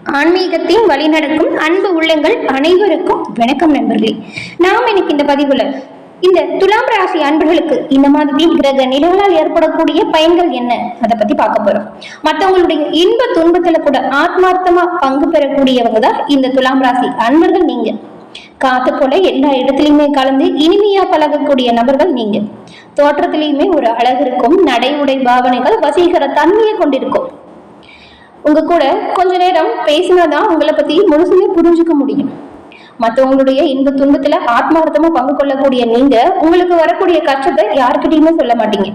ஆன்மீகத்தையும் வழிநடக்கும் அன்பு உள்ளங்கள் அனைவருக்கும் வணக்கம் நண்பர்களே. நாம் இன்னைக்கு இந்த பதிவுல இந்த துலாம் ராசி அன்பர்களுக்கு இந்த மாதத்தில் கிரக நிலைகளால் ஏற்படக்கூடிய பயன்கள் என்ன அதை பத்தி பார்க்க போறோம். மற்றவங்களுடைய இன்ப துன்பத்துல கூட ஆத்மார்த்தமா பங்கு பெறக்கூடியவங்க தான் இந்த துலாம் ராசி அன்பர்கள். நீங்க காத்து போல எல்லா இடத்துலயுமே கலந்து இனிமையா பழகக்கூடிய நபர்கள் நீங்க. தோற்றத்திலையுமே ஒரு அழகு இருக்கும், நடை உடை பாவனைகள் வசீகர தன்மையை கொண்டிருக்கும். உங்க கூட கொஞ்ச நேரம் பேசினாதான் உங்களை பத்தி முழுசுமே புரிஞ்சுக்க முடியும். மற்றவங்களுடைய இன்ப துன்பத்துல ஆத்மார்த்தமா பங்கு கொள்ளக்கூடிய நீங்க உங்களுக்கு வரக்கூடிய கஷ்டத்தை யாருக்கிட்டையுமே சொல்ல மாட்டீங்க.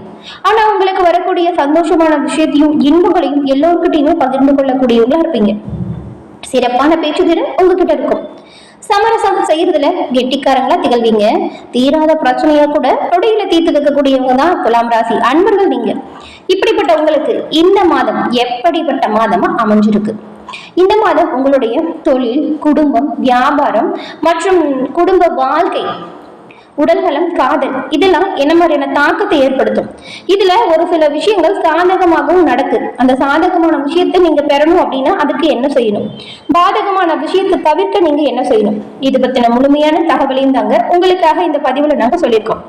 ஆனா உங்களுக்கு வரக்கூடிய சந்தோஷமான விஷயத்தையும் இன்பங்களையும் எல்லோருக்கிட்டையுமே பகிர்ந்து கொள்ளக்கூடியவங்களா இருப்பீங்க. சிறப்பான பேச்சு திறன் உங்ககிட்ட இருக்கும். சமரசம் செய்யறதுல கெட்டிக்காரங்களா திகழ்வீங்க. தீராத பிரச்சனையா கூட தொடையில தீர்த்து வைக்கக்கூடியவங்க தான் துலாம் ராசி அன்பர்கள் நீங்க. இப்படிப்பட்ட உங்களுக்கு இந்த மாதம் எப்படிப்பட்ட மாதமா அமைஞ்சிருக்கு? இந்த மாதம் உங்களுடைய தொழில், குடும்பம், வியாபாரம் மற்றும் குடும்ப வாழ்க்கை, உடல்நலம், காதல் இதெல்லாம் என்ன மாதிரியான தாக்கத்தை ஏற்படுத்தும்? இதுல ஒரு சில விஷயங்கள் சாதகமாகவும் நடக்குது. அந்த சாதகமான விஷயத்தை நீங்க பெறணும் அப்படின்னா அதுக்கு என்ன செய்யணும்? பாதகமான விஷயத்தை தவிர்க்க நீங்க என்ன செய்யணும்? இது பத்தின முழுமையான தகவலையும் தாங்க உங்களுக்காக இந்த பதிவுல நாங்க சொல்லியிருக்கோம்.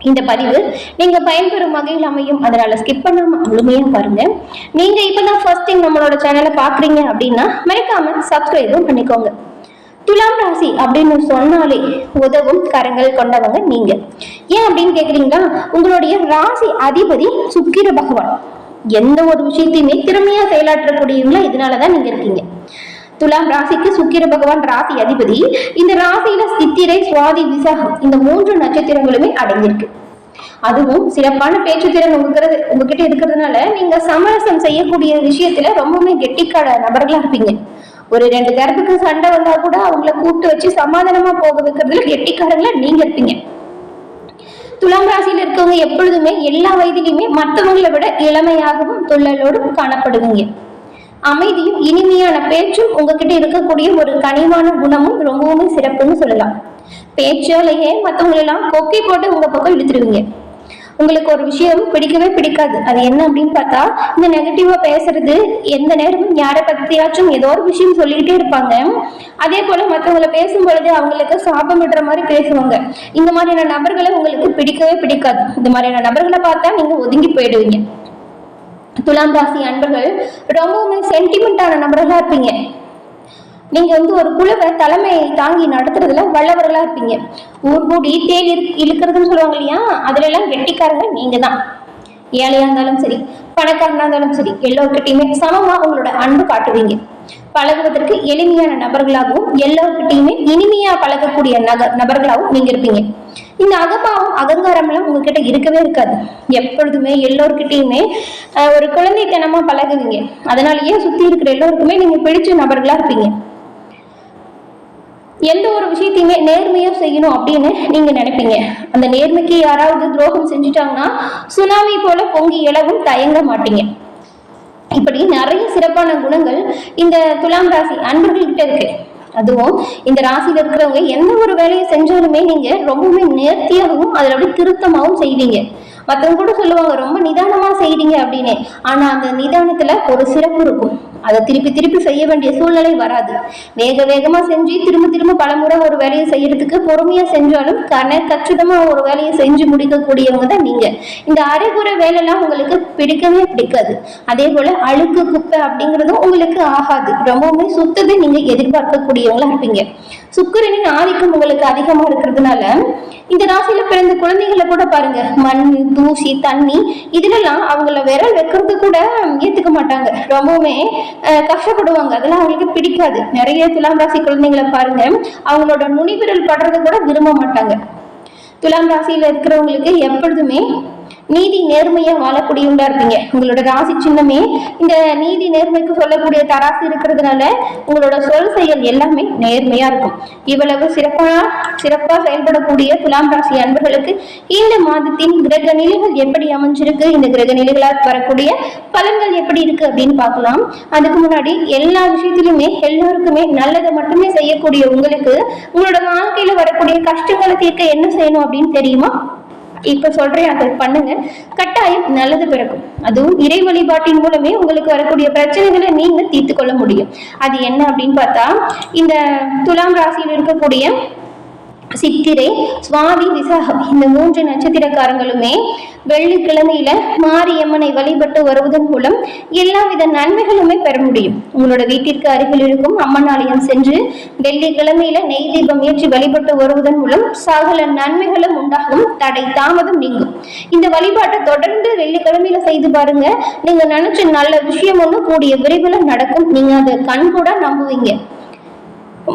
இந்த பதிவு நீங்க பயன்பெறும் வகையில் அமையும், அதனால ஸ்கிப் பண்ணாம முழுமையா பாருங்க. நீங்க இப்பதான் ஃபர்ஸ்ட் டைம் நம்மளோட சேனலை பாக்குறீங்க அப்படின்னா மறக்காம சப்ஸ்கிரைபும் பண்ணிக்கோங்க. துலாம் ராசி அப்படின்னு சொன்னாலே உதவும் கரங்கள் கொண்டவங்க நீங்க. ஏன் அப்படின்னு கேக்குறீங்களா? உங்களுடைய ராசி அதிபதி சுக்கிர பகவான். எந்த ஒரு விஷயத்தையுமே திறமையா செயலாற்றக்கூடியவங்களா இதனாலதான் நீங்க இருக்கீங்க. துலாம் ராசிக்கு சுக்கிர பகவான் ராசி அதிபதி. இந்த ராசியில சித்திரை, சுவாதி, விசாகம் இந்த 3 நட்சத்திரங்களுமே அடங்கியிருக்கு. அதுவும் சிறப்பான பேச்சு திறன் உங்ககிட்ட இருக்கிறதுனால நீங்க சமரசம் செய்யக்கூடிய விஷயத்துல ரொம்பவுமே கெட்டிக்கார நபர்களா இருப்பீங்க. ஒரு 2 கருப்புக்கு சண்டை வந்தா கூட அவங்கள கூப்பிட்டு வச்சு சமாதானமா போக வைக்கிறதுல கெட்டிக்காரங்களா நீங்க இருப்பீங்க. துலாம் ராசியில இருக்கவங்க எப்பொழுதுமே எல்லா வயதிலையுமே மற்றவங்களை விட இளமையாகவும் துள்ளலோடும் காணப்படுவீங்க. அமைதியும் இனிமையான பேச்சும் உங்ககிட்ட இருக்கக்கூடிய ஒரு கனிவான குணமும் ரொம்பவுமே சிறப்புன்னு சொல்லலாம். பேச்சாலேயே மற்றவங்களெல்லாம் கொக்கை போட்டு உங்க பக்கம் இழுத்துருவீங்க. உங்களுக்கு ஒரு விஷயம் பிடிக்கவே பிடிக்காது. அது என்ன அப்படின்னு பார்த்தா இந்த நெகட்டிவா பேசுறது, எந்த நேரமும் யாரை பத்தியாச்சும் ஏதோ ஒரு விஷயம் சொல்லிக்கிட்டே இருப்பாங்க. அதே போல மற்றவங்களை பேசும் பொழுது அவங்களுக்கு சாபம் விடுற மாதிரி பேசுவாங்க. இந்த மாதிரியான நபர்களை உங்களுக்கு பிடிக்கவே பிடிக்காது. இந்த மாதிரியான நபர்களை பார்த்தா நீங்க ஒதுங்கி போயிடுவீங்க. துலாம் ராசி அன்பர்கள் ரொம்பவுமே சென்டிமெண்டான நபர்களா இருப்பீங்க. நீங்க ஒரு குழுவை தலைமை தாங்கி நடத்துறதுல வல்லவர்களா இருப்பீங்க. ஊர் கூடி தேல் இழுக்கிறதுன்னு சொல்லுவாங்க இல்லையா, அதுல எல்லாம் கெட்டிக்காரங்க நீங்க தான். ஏழையா இருந்தாலும் சரி, பணக்காரனா இருந்தாலும் சரி, எல்லோருக்கிட்டையுமே சமமா உங்களோட அன்பு காட்டுவீங்க. பழகுவதற்கு எளிமையான நபர்களாகவும் எல்லோருக்கிட்டையுமே இனிமையா பழகக்கூடிய நபர்களாகவும் நீங்க இருப்பீங்க. இந்த அகம்பாவம், அகங்காரம் எல்லாம் உங்ககிட்ட இருக்கவே இருக்காது. எப்பொழுதுமே எல்லோருக்கிட்டையுமே ஒரு குழந்தைத்தனமா பழகுவீங்க. அதனாலயே சுத்தி இருக்கிற எல்லோருக்குமே நீங்க பிடிச்ச நபர்களா இருப்பீங்க. எந்த ஒரு விஷயத்தையுமே நேர்மையா செய்யணும் அப்படின்னு நீங்க நினைப்பீங்க. அந்த நேர்மைக்கு யாராவது துரோகம் செஞ்சுட்டாங்கன்னா சுனாமி போல பொங்கி எழவும் தயங்க மாட்டீங்க. இப்படி நிறைய சிறப்பான குணங்கள் இந்த துலாம் ராசி அன்பர்கள்கிட்ட இருக்கு. அதுவும் இந்த ராசியில இருக்கிறவங்க எந்த ஒரு வேலையை செஞ்சாலுமே நீங்க ரொம்பவுமே நேர்த்தியாகவும் அதோட திருத்தமாகவும் செய்வீங்க. மற்றவங்க கூட சொல்லுவாங்க ரொம்ப நிதானமா செய்றீங்க அப்படின்னு. ஆனா அந்த நிதானத்துல ஒரு சிறப்பு இருக்கும். அதை திருப்பி திருப்பி செய்ய வேண்டிய சூழ்நிலை வராது. வேக வேகமா செஞ்சு திரும்ப திரும்ப பலமுறை ஒரு வேலையை செய்யறதுக்கு பொறுமையா செஞ்சாலும் கச்சிதமா ஒரு வேலையை செஞ்சு முடிக்கக்கூடியவங்க தான் நீங்க. இந்த அரைகுறை வேலையெல்லாம் உங்களுக்கு பிடிக்கவே பிடிக்காது. அதே போல அழுக்கு குப்பை அப்படிங்கிறதும் உங்களுக்கு ஆகாது. ரொம்பவுமே சுத்தத்தை நீங்க எதிர்பார்க்கக்கூடியவங்களா இருப்பீங்க. சுக்கிரனின் ஆதிக்கம் உங்களுக்கு அதிகமா இருக்கிறதுனால இந்த ராசியில பிறந்த குழந்தைகளை கூட பாருங்க, மண், தூசி, தண்ணி இதுலெல்லாம் அவங்கள விரல் வைக்கிறது கூட ஏத்துக்க மாட்டாங்க. ரொம்பவுமே கஷ்டப்படுவாங்க. அதெல்லாம் அவங்களுக்கு பிடிக்காது. நிறைய துலாம் ராசி குழந்தைங்களை பாருங்க, அவங்களோட நுனி விரல் படுறது கூட விரும்ப மாட்டாங்க. துலாம் ராசியில இருக்கிறவங்களுக்கு எப்பொழுதுமே நீதி நேர்மையா வாழக்கூடியவங்களா இருப்பீங்க. உங்களோட ராசி சின்னமே இந்த நீதி நேர்மைக்கு சொல்லக்கூடிய தராசு இருக்கிறதுனால உங்களோட சொல் செயல் எல்லாமே நேர்மையா இருக்கும். இவ்வளவு சிறப்பா செயல்படக்கூடிய துலாம் ராசி அன்பர்களுக்கு இந்த மாதத்தின் கிரக நிலைகள் எப்படி அமைஞ்சிருக்கு, இந்த கிரக நிலைகளால் வரக்கூடிய பலன்கள் எப்படி இருக்கு அப்படின்னு பார்க்கலாம். அதுக்கு முன்னாடி எல்லா விஷயத்திலுமே எல்லோருக்குமே நல்லதை மட்டுமே செய்யக்கூடிய உங்களுக்கு உங்களோட வாழ்க்கையில வரக்கூடிய கஷ்டங்களை தீர்க்க என்ன செய்யணும் அப்படின்னு தெரியுமா? இப்ப சொல்றேன், அதை பண்ணுங்க, கட்டாயம் நல்லது பிறக்கும். அதுவும் இறை வழிபாட்டின் மூலமே உங்களுக்கு வரக்கூடிய பிரச்சனைகளை நீங்க தீர்த்து கொள்ள முடியும். அது என்ன அப்படின்னு பார்த்தா, இந்த துலாம் ராசியில் இருக்கக்கூடிய சித்திரை, சுவாதி, விசாகம் இந்த 3 நட்சத்திரக்காரங்களுமே வெள்ளிக்கிழமையில மாரியம்மனை வழிபட்டு வருவதன் மூலம் எல்லாவித நன்மைகளுமே பெற முடியும். உங்களோட வீட்டிற்கு அருகில் இருக்கும் அம்மன் ஆலயம் சென்று வெள்ளிக்கிழமையில நெய் தீபம் ஏற்றி வழிபட்டு வருவதன் மூலம் சகல நன்மைகளும் உண்டாகும், தடை தாமதம் நீங்கும். இந்த வழிபாட்டை தொடர்ந்து வெள்ளிக்கிழமையில செய்து பாருங்க. நீங்க நினைச்ச நல்ல விஷயம் ஒண்ணு கூடிய விரைவில் நடக்கும். நீங்க அதை கண் கூட நம்புவீங்க.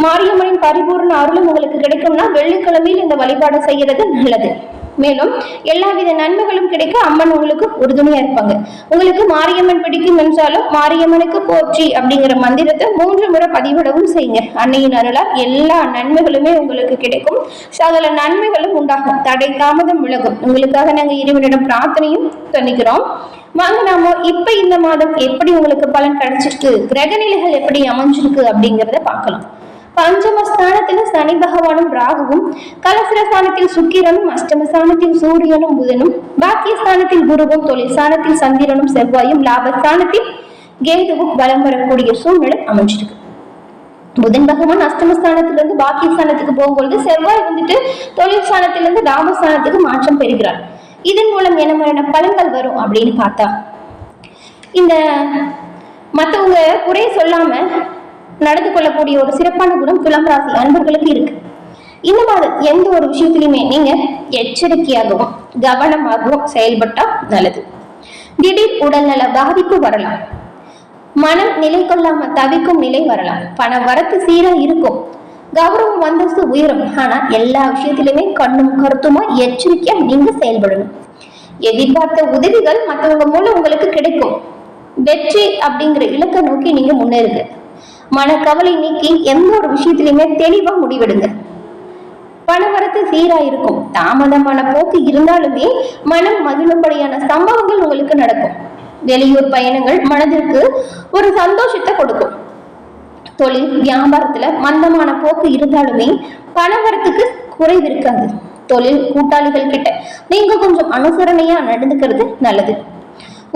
மாரியம்மனின் பரிபூர்ண அருளும் உங்களுக்கு கிடைக்கும்னா வெள்ளிக்கிழமையில் இந்த வழிபாடு செய்யறது நல்லது. மேலும் எல்லாவித நன்மைகளும் கிடைக்க அம்மன் உங்களுக்கு உறுதுணையா இருப்பாங்க. உங்களுக்கு மாரியம்மன் பிடிக்கும் என்றாலும் மாரியம்மனுக்கு போற்றி அப்படிங்கிற மந்திரத்தை 3 முறை பதிவிடவும் செய்யுங்க. அன்னையின் அருளால் எல்லா நன்மைகளுமே உங்களுக்கு கிடைக்கும், சகல நன்மைகளும் உண்டாகும், தடை தாமதம் விலகும். உங்களுக்காக நாங்க இறைவனிடம் பிரார்த்தனையும் பண்ணிக்கிறோம். வாங்க நாம இப்ப இந்த மாதம் எப்படி உங்களுக்கு பலன் கிடைச்சிருக்கு, கிரகநிலைகள் எப்படி அமைஞ்சிருக்கு அப்படிங்கிறத பார்க்கலாம். பஞ்சமஸ்தானத்துல சனி பகவானும் ராகுவும், கலசரஸ்தானத்தில் சுக்கிரனும், அஷ்டமஸ்தானத்தில் சூரியனும் புதனும், பாக்கியஸ்தானத்தில் குருவும், தொழில் ஸ்தானத்தில் சந்திரனும் செவ்வாயும், லாபஸ்தானத்தில் கேதுவும் பலம் வரக்கூடிய சூழ்நிலை அமைஞ்சிருக்கு. புதன் பகவான் அஷ்டமஸ்தானத்திலிருந்து பாக்கியஸ்தானத்துக்கு போகும்பொழுது செவ்வாய் வந்துட்டு தொழில் ஸ்தானத்திலிருந்து லாபஸ்தானத்துக்கு மாற்றம் பெறுகிறார். இதன் மூலம் என்ன மாதிரியான பலன்கள் வரும் அப்படின்னு பார்த்தா, இந்த மற்றவங்க குறை சொல்லாம நடந்து கொள்ளக்கூடிய ஒரு சிறப்பான குணம் துலாம் ராசி அன்பர்களுக்கு இருக்கு. இந்த மாதிரி எந்த ஒரு விஷயத்திலுமே நீங்க எச்சரிக்கையாகவும் கவனமாகவும் செயல்பட்டா நல்லது. திடீர் உடல்நல பாதிப்பு வரலாம், மனம் நிலை கொள்ளாம தவிக்கும் நிலை வரலாம், பண வரத்து சீரா இருக்கும், கௌரவம் அந்தஸ்து உயரும். ஆனா எல்லா விஷயத்திலுமே கண்ணும் கருத்துமா எச்சரிக்கையா நீங்க செயல்படணும். எதிர்பார்த்த உதவிகள் மற்றவங்க மூலம் உங்களுக்கு கிடைக்கும். வெற்றி அப்படிங்கிற இலக்கை நோக்கி நீங்க முன்னேறுங்க. மனக்கவலை நீக்கி எந்த ஒரு விஷயத்திலுமே தெளிவா முடிவெடுங்க. பணவரத்து சீரா இருக்கும். தாமதமான போக்கு இருந்தாலுமே மனம் மகிழும்படியான சம்பவங்கள் உங்களுக்கு நடக்கும். வெளியூர் பயணங்கள் மனதிற்கு ஒரு சந்தோஷத்தை கொடுக்கும். தொழில் வியாபாரத்துல மந்தமான போக்கு இருந்தாலுமே பணவரத்துக்கு குறைவு இருக்காது. தொழில் கூட்டாளிகள் கிட்ட நீங்க கொஞ்சம் அனுசரணையா நடந்துக்கிறது நல்லது.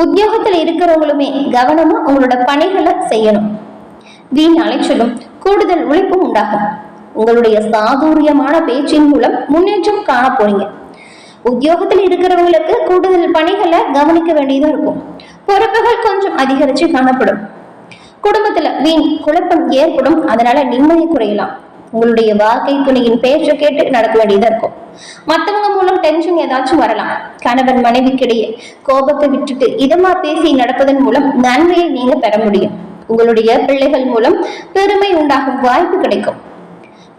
உத்தியோகத்துல இருக்கிறவங்களுமே கவனமா உங்களோட பணிகளை செய்யணும். வீண் அலைச்சலும் கூடுதல் உழைப்பும் உண்டாகும். உங்களுடைய சாதுரியமான பேச்சின் மூலம் முன்னேற்றம் காண போறீங்க. உத்தியோகத்தில் இருக்கிறவங்களுக்கு கூடுதல் பணிகளை கவனிக்க வேண்டியதா இருக்கும். பொறுப்புகள் கொஞ்சம் அதிகரிச்சு காணப்படும். குடும்பத்துல வீண் குழப்பம் ஏற்படும், அதனால நிம்மதி குறையலாம். உங்களுடைய வாழ்க்கை துணையின் பேச்சை கேட்டு நடக்க வேண்டியதா இருக்கும். மற்றவங்க மூலம் டென்ஷன் ஏதாச்சும் வரலாம். கணவன் மனைவிக்கிடையே கோபத்தை விட்டுட்டு இதமா பேசி நடப்பதன் மூலம் நன்மையை நீங்க பெற முடியும். உங்களுடைய பிள்ளைகள் மூலம் பெருமை உண்டாகும் வாய்ப்பு கிடைக்கும்.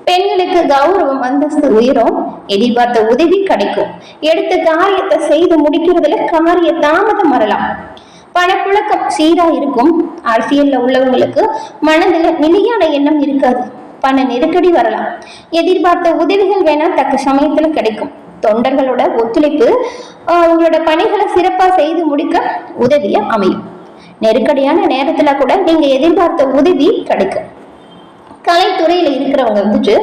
பெண்களுக்கு கௌரவம் அந்தஸ்து உயரும், எதிர்பார்த்த உதவி கிடைக்கும். எடுத்த காரியத்தை செய்து முடிக்கிறதுல காரிய தாமதம் வரலாம். பணப்புழக்கம் சீரா இருக்கும். அரசியல்ல உள்ளவங்களுக்கு மனதில் நிலையான எண்ணம் இருக்காது. பண நெருக்கடி வரலாம். எதிர்பார்த்த உதவிகள் வேணா தக்க சமயத்துல கிடைக்கும். தொண்டர்களோட ஒத்துழைப்பு உங்களோட பணிகளை சிறப்பா செய்து முடிக்க உதவியா அமையும். நெருக்கடியான நேரத்துல கூட நீங்க எதிர்பார்த்த உதவி கிடைக்கும். கலைத்துறையில இருக்கிறவங்க வந்துட்டு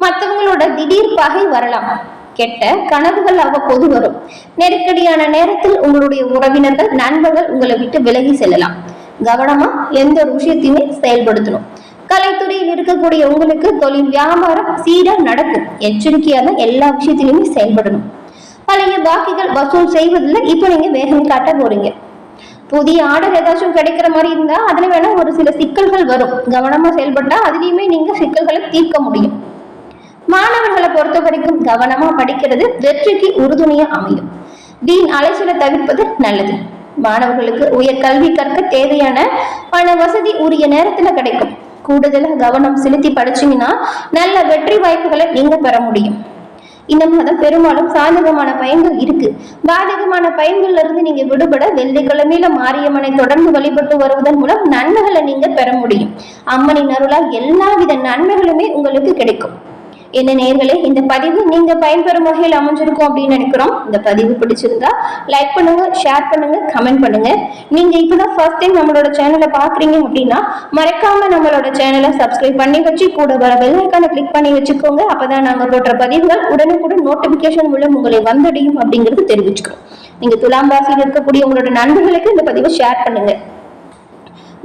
மற்றவங்களோட திடீர் பகை வரலாம். கெட்ட கனவுகள் அவ்வப்போது வரும். நெருக்கடியான நேரத்தில் உங்களுடைய உறவினர்கள் நண்பர்கள் உங்களை விட்டு விலகி செல்லலாம். கவனமா எந்த ஒரு விஷயத்தையுமே செயல்படுத்தணும். கலைத்துறையில் இருக்கக்கூடிய உங்களுக்கு தொழில் வியாபாரம் சீரா நடக்கும். எச்சரிக்கையாக எல்லா விஷயத்திலுமே செயல்படணும். பழைய பாக்கிகள் வசூல் செய்வதில் இப்ப நீங்க வேகம் காட்ட போறீங்க. புதிய ஆர்டர் ஏதாச்சும் கிடைக்கிற மாதிரி இருந்தா அதுல வேணா ஒரு சில சிக்கல்கள் வரும். கவனமா செயல்பட்டா அதுலயுமே நீங்க சிக்கல்களை தீர்க்க முடியும். மாணவர்களை பொறுத்த வரைக்கும் கவனமா படிக்கிறது வெற்றிக்கு உறுதுணையா அமையும். வீண் அலைச்சலை தவிர்ப்பது நல்லது. மாணவர்களுக்கு உயர் கல்வி கற்க தேவையான பண வசதி உரிய நேரத்துல கிடைக்கும். கூடுதலாக கவனம் செலுத்தி படிச்சீங்கன்னா நல்ல வெற்றி வாய்ப்புகளை நீங்க பெற முடியும். இந்த மாதம் பெரும்பாலும் சாதகமான பயன்கள் இருக்கு. பாதகமான பயன்கள்ல இருந்து நீங்க விடுபட வெள்ளிக்கிழமையில மாரியம்மனை தொடர்ந்து வழிபட்டு வருவதன் மூலம் நன்மைகளை நீங்க பெற முடியும். அம்மனின் அருளால் எல்லாவித நன்மைகளுமே உங்களுக்கு கிடைக்கும். என்ன நேயர்களே, இந்த பதிவு நீங்க பயன்பெறும் வகையில் அமைஞ்சிருக்கும் அப்படின்னு நினைக்கிறோம். இந்த பதிவு பிடிச்சிருந்தா லைக் பண்ணுங்க, ஷேர் பண்ணுங்க, கமெண்ட் பண்ணுங்க. நீங்க இப்பதான் ஃபர்ஸ்ட் டைம் நம்மளோட சேனலை பாக்குறீங்க அப்படின்னா மறக்காம நம்மளோட சேனலை சப்ஸ்கிரைப் பண்ணி வச்சு கூட வர பெல் ஐகானை கிளிக் பண்ணி வச்சுக்கோங்க. அப்பதான் நாங்க போடுற பதிவுகள் உடனுக்குடன் நோட்டிபிகேஷன் மூலம் உங்களை வந்தடையும் அப்படிங்கிறது தெரிவிச்சுக்கிறோம். நீங்க துலாம் ராசியில் இருக்கக்கூடிய உங்களோட நண்பர்களுக்கு இந்த பதிவை ஷேர் பண்ணுங்க.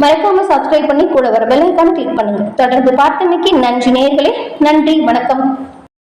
மறக்காம சப்ஸ்கிரைப் பண்ணி கூட வர பெல் ஐகானை கிளிக் பண்ணுங்க. தொடர்ந்து பார்த்தமைக்கு நன்றி நேயர்களே. நன்றி, வணக்கம்.